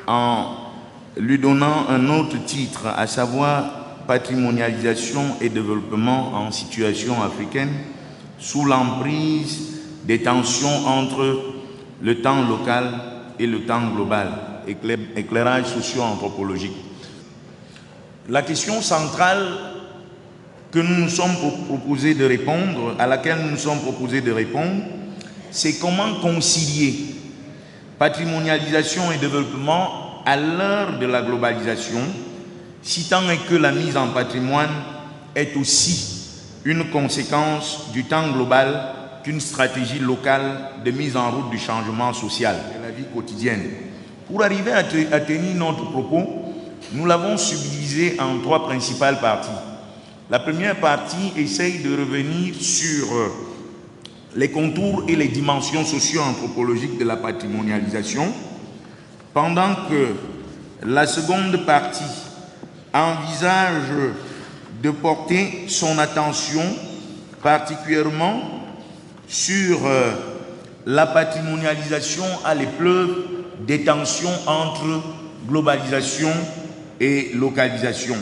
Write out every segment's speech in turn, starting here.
En lui donnant un autre titre, à savoir patrimonialisation et développement en situation africaine, sous l'emprise des tensions entre le temps local et le temps global, éclairage socio-anthropologique. La question centrale que nous nous sommes proposés de répondre, à laquelle nous nous sommes proposés de répondre, c'est comment concilier patrimonialisation et développement à l'heure de la globalisation, si tant est que la mise en patrimoine est aussi une conséquence du temps global qu'une stratégie locale de mise en route du changement social de la vie quotidienne. Pour arriver à tenir notre propos, nous l'avons subdivisé en trois principales parties. La première partie essaye de revenir sur les contours et les dimensions socio-anthropologiques de la patrimonialisation, pendant que la seconde partie envisage de porter son attention particulièrement sur la patrimonialisation à l'épreuve des tensions entre globalisation et localisation,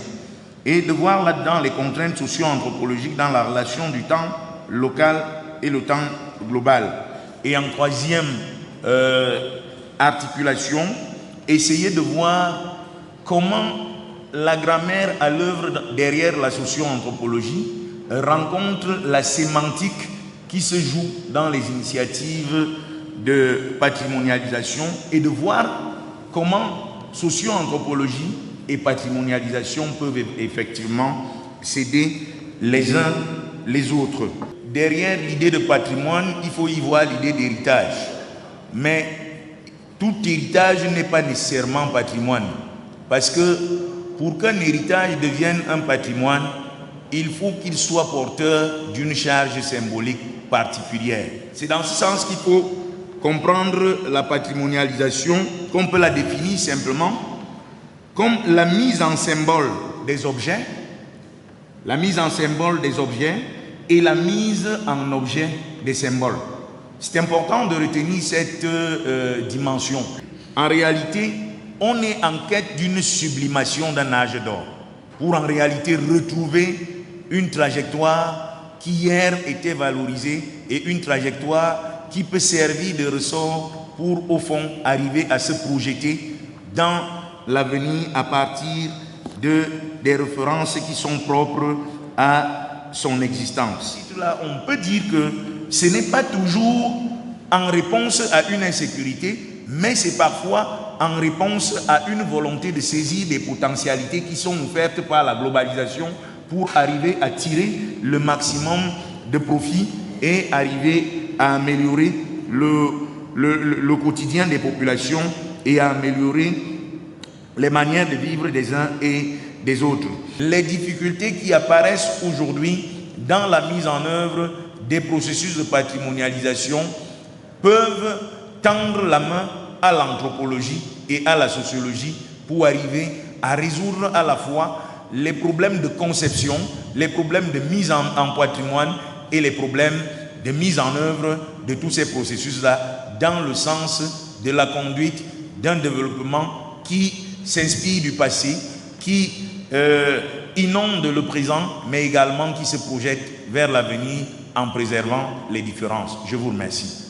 et de voir là-dedans les contraintes socio-anthropologiques dans la relation du temps local et le temps global. Et en troisième articulation, essayer de voir comment la grammaire à l'œuvre derrière la socio-anthropologie rencontre la sémantique qui se joue dans les initiatives de patrimonialisation, et de voir comment socio-anthropologie et patrimonialisation peuvent effectivement s'aider les uns les autres. Derrière l'idée de patrimoine, il faut y voir l'idée d'héritage. Mais tout héritage n'est pas nécessairement patrimoine. Parce que pour qu'un héritage devienne un patrimoine, il faut qu'il soit porteur d'une charge symbolique particulière. C'est dans ce sens qu'il faut comprendre la patrimonialisation, qu'on peut la définir simplement comme la mise en symbole des objets, et la mise en objet des symboles. C'est important de retenir cette dimension. En réalité, on est en quête d'une sublimation d'un âge d'or, pour en réalité retrouver une trajectoire qui hier était valorisée et une trajectoire qui peut servir de ressort pour, au fond, arriver à se projeter dans l'avenir à partir des références qui sont propres à son existence. Là, on peut dire que ce n'est pas toujours en réponse à une insécurité, mais c'est parfois en réponse à une volonté de saisir des potentialités qui sont offertes par la globalisation pour arriver à tirer le maximum de profit et arriver à améliorer le quotidien des populations et à améliorer les manières de vivre des uns et des autres. Les difficultés qui apparaissent aujourd'hui dans la mise en œuvre des processus de patrimonialisation peuvent tendre la main à l'anthropologie et à la sociologie pour arriver à résoudre à la fois les problèmes de conception, les problèmes de mise en patrimoine et les problèmes de mise en œuvre de tous ces processus-là dans le sens de la conduite d'un développement qui s'inspire du passé, qui inonde le présent, mais également qui se projette vers l'avenir en préservant les différences. Je vous remercie.